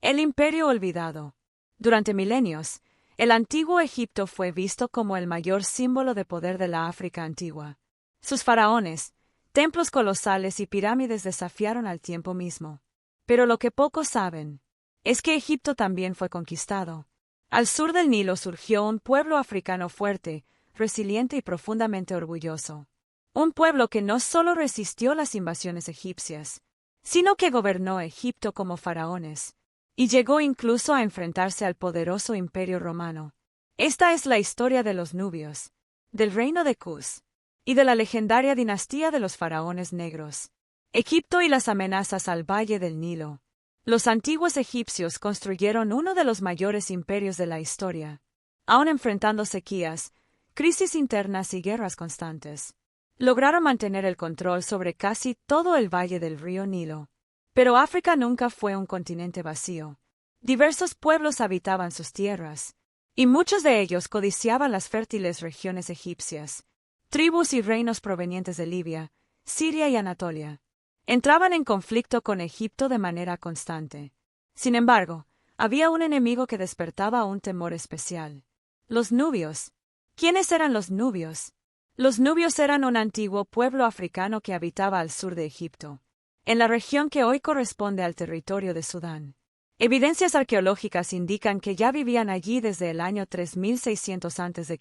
El imperio olvidado. Durante milenios, el antiguo Egipto fue visto como el mayor símbolo de poder de la África antigua. Sus faraones, templos colosales y pirámides desafiaron al tiempo mismo. Pero lo que pocos saben es que Egipto también fue conquistado. Al sur del Nilo surgió un pueblo africano fuerte, resiliente y profundamente orgulloso. Un pueblo que no solo resistió las invasiones egipcias, sino que gobernó Egipto como faraones, y llegó incluso a enfrentarse al poderoso imperio romano. Esta es la historia de los nubios, del reino de Cus, y de la legendaria dinastía de los faraones negros. Egipto y las amenazas al valle del Nilo. Los antiguos egipcios construyeron uno de los mayores imperios de la historia, aun enfrentando sequías, crisis internas y guerras constantes. Lograron mantener el control sobre casi todo el valle del río Nilo. Pero África nunca fue un continente vacío. Diversos pueblos habitaban sus tierras, y muchos de ellos codiciaban las fértiles regiones egipcias. Tribus y reinos provenientes de Libia, Siria y Anatolia entraban en conflicto con Egipto de manera constante. Sin embargo, había un enemigo que despertaba un temor especial: los nubios. ¿Quiénes eran los nubios? Los nubios eran un antiguo pueblo africano que habitaba al sur de Egipto, en la región que hoy corresponde al territorio de Sudán. Evidencias arqueológicas indican que ya vivían allí desde el año 3600 a.C.,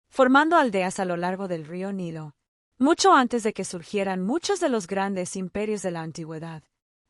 formando aldeas a lo largo del río Nilo, mucho antes de que surgieran muchos de los grandes imperios de la antigüedad.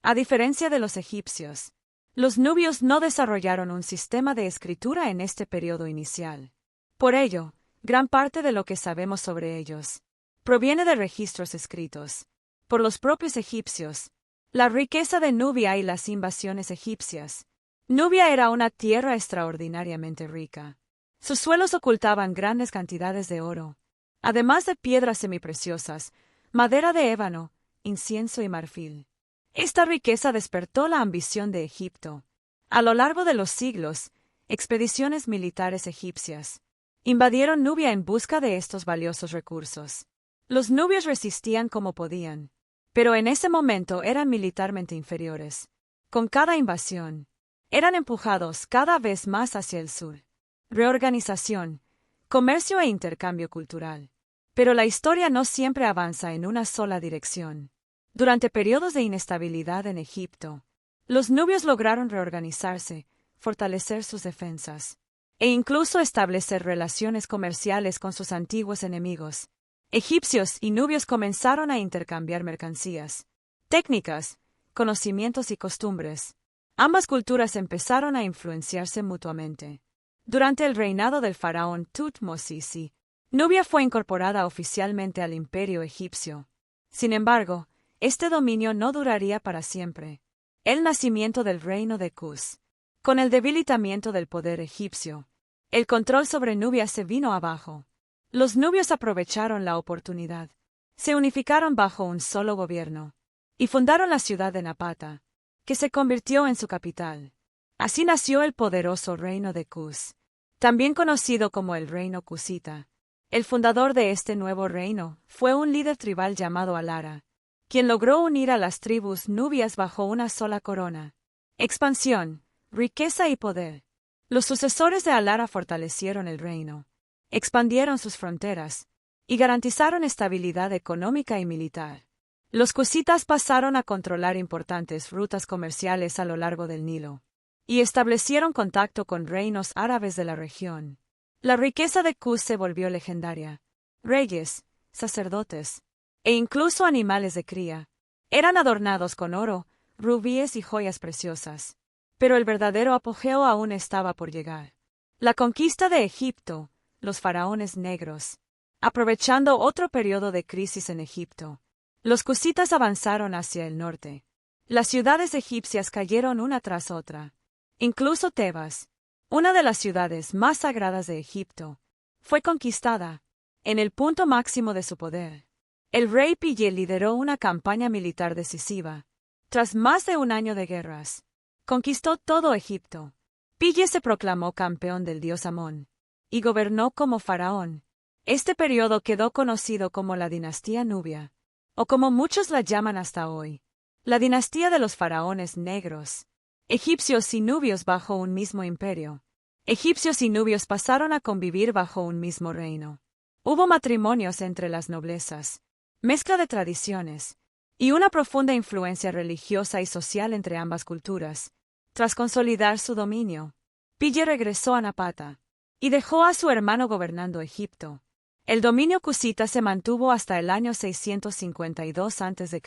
A diferencia de los egipcios, los nubios no desarrollaron un sistema de escritura en este periodo inicial. Por ello, gran parte de lo que sabemos sobre ellos proviene de registros escritos por los propios egipcios. La riqueza de Nubia y las invasiones egipcias. Nubia era una tierra extraordinariamente rica. Sus suelos ocultaban grandes cantidades de oro, además de piedras semipreciosas, madera de ébano, incienso y marfil. Esta riqueza despertó la ambición de Egipto. A lo largo de los siglos, expediciones militares egipcias invadieron Nubia en busca de estos valiosos recursos. Los nubios resistían como podían, pero en ese momento eran militarmente inferiores. Con cada invasión, eran empujados cada vez más hacia el sur. Reorganización, comercio e intercambio cultural. Pero la historia no siempre avanza en una sola dirección. Durante periodos de inestabilidad en Egipto, los nubios lograron reorganizarse, fortalecer sus defensas, e incluso establecer relaciones comerciales con sus antiguos enemigos. Egipcios y nubios comenzaron a intercambiar mercancías, técnicas, conocimientos y costumbres. Ambas culturas empezaron a influenciarse mutuamente. Durante el reinado del faraón Tutmosis I, Nubia fue incorporada oficialmente al imperio egipcio. Sin embargo, este dominio no duraría para siempre. El nacimiento del reino de Cus. Con el debilitamiento del poder egipcio, el control sobre Nubia se vino abajo. Los nubios aprovecharon la oportunidad. Se unificaron bajo un solo gobierno y fundaron la ciudad de Napata, que se convirtió en su capital. Así nació el poderoso reino de Cus, también conocido como el reino cusita. El fundador de este nuevo reino fue un líder tribal llamado Alara, quien logró unir a las tribus nubias bajo una sola corona. Expansión, riqueza y poder. Los sucesores de Alara fortalecieron el reino, expandieron sus fronteras y garantizaron estabilidad económica y militar. Los cusitas pasaron a controlar importantes rutas comerciales a lo largo del Nilo y establecieron contacto con reinos árabes de la región. La riqueza de Cus se volvió legendaria. Reyes, sacerdotes e incluso animales de cría eran adornados con oro, rubíes y joyas preciosas. Pero el verdadero apogeo aún estaba por llegar. La conquista de Egipto. Los faraones negros. Aprovechando otro periodo de crisis en Egipto, los cusitas avanzaron hacia el norte. Las ciudades egipcias cayeron una tras otra. Incluso Tebas, una de las ciudades más sagradas de Egipto, fue conquistada, en el punto máximo de su poder. El rey Pille lideró una campaña militar decisiva. Tras más de un año de guerras, conquistó todo Egipto. Pille se proclamó campeón del dios Amón y gobernó como faraón. Este periodo quedó conocido como la dinastía nubia, o como muchos la llaman hasta hoy, la dinastía de los faraones negros. Egipcios y nubios bajo un mismo imperio. Egipcios y nubios pasaron a convivir bajo un mismo reino. Hubo matrimonios entre las noblezas, mezcla de tradiciones, y una profunda influencia religiosa y social entre ambas culturas. Tras consolidar su dominio, Pille regresó a Napata y dejó a su hermano gobernando Egipto. El dominio cusita se mantuvo hasta el año 652 a.C.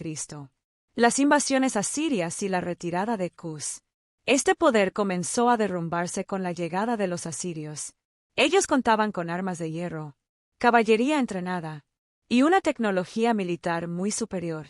Las invasiones asirias y la retirada de Cus. Este poder comenzó a derrumbarse con la llegada de los asirios. Ellos contaban con armas de hierro, caballería entrenada y una tecnología militar muy superior.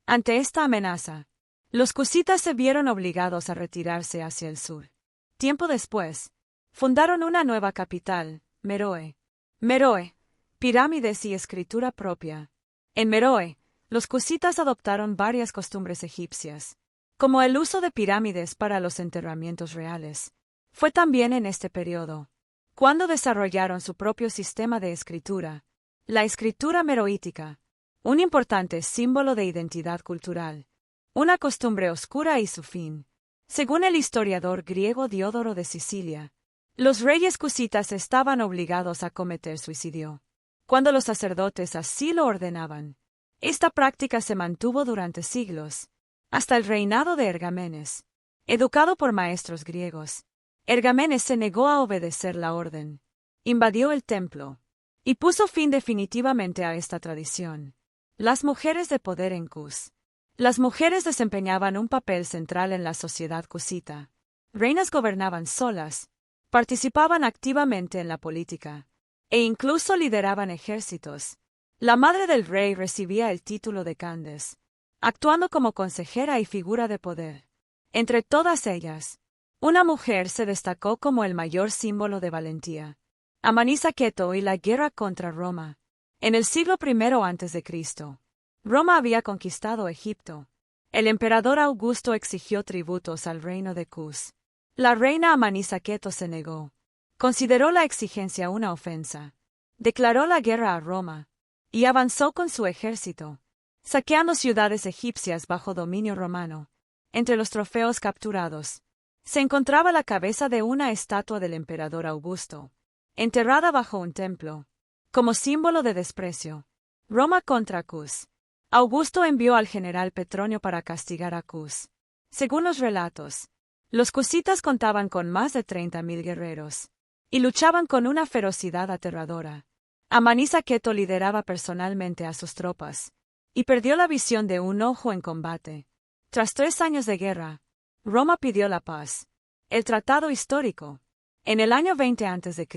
Ante esta amenaza, los cusitas se vieron obligados a retirarse hacia el sur. Tiempo después, fundaron una nueva capital, Meroe. Meroe, pirámides y escritura propia. En Meroe, los cusitas adoptaron varias costumbres egipcias, como el uso de pirámides para los enterramientos reales. Fue también en este periodo cuando desarrollaron su propio sistema de escritura, la escritura meroítica, un importante símbolo de identidad cultural, una costumbre oscura y su fin. Según el historiador griego Diodoro de Sicilia, los reyes cusitas estaban obligados a cometer suicidio cuando los sacerdotes así lo ordenaban. Esta práctica se mantuvo durante siglos, hasta el reinado de Ergamenes. Educado por maestros griegos, Ergamenes se negó a obedecer la orden, invadió el templo y puso fin definitivamente a esta tradición. Las mujeres de poder en Cus. Las mujeres desempeñaban un papel central en la sociedad cusita. Reinas gobernaban solas, participaban activamente en la política, e incluso lideraban ejércitos. La madre del rey recibía el título de Candes, actuando como consejera y figura de poder. Entre todas ellas, una mujer se destacó como el mayor símbolo de valentía. Amanisaqueto y la guerra contra Roma. En el siglo I a.C., Roma había conquistado Egipto. El emperador Augusto exigió tributos al reino de Cus. La reina Amanisaqueto se negó. Consideró la exigencia una ofensa. Declaró la guerra a Roma y avanzó con su ejército, saqueando ciudades egipcias bajo dominio romano. Entre los trofeos capturados se encontraba la cabeza de una estatua del emperador Augusto, enterrada bajo un templo, como símbolo de desprecio. Roma contra Cus. Augusto envió al general Petronio para castigar a Cus. Según los relatos, los cusitas contaban con más de 30.000 guerreros y luchaban con una ferocidad aterradora. Amanisaqueto lideraba personalmente a sus tropas y perdió la visión de un ojo en combate. Tras 3 años de guerra, Roma pidió la paz. El Tratado Histórico. En el año 20 a.C.,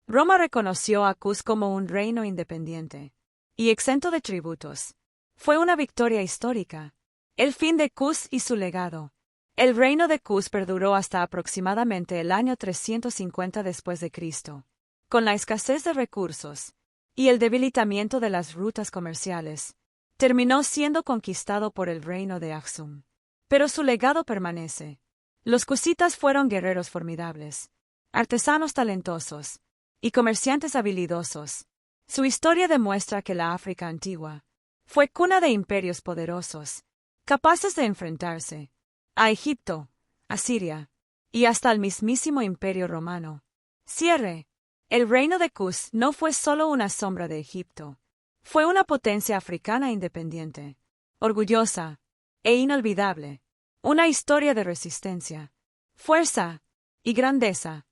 Roma reconoció a Cus como un reino independiente y exento de tributos. Fue una victoria histórica. El fin de Cus y su legado. El reino de Cus perduró hasta aproximadamente el año 350 después de Cristo. Con la escasez de recursos y el debilitamiento de las rutas comerciales, terminó siendo conquistado por el reino de Aksum. Pero su legado permanece. Los cusitas fueron guerreros formidables, artesanos talentosos y comerciantes habilidosos. Su historia demuestra que la África antigua fue cuna de imperios poderosos, capaces de enfrentarse a Egipto, Asiria y hasta al mismísimo Imperio Romano. Cierre. El reino de Cus no fue solo una sombra de Egipto. Fue una potencia africana independiente, orgullosa e inolvidable. Una historia de resistencia, fuerza y grandeza.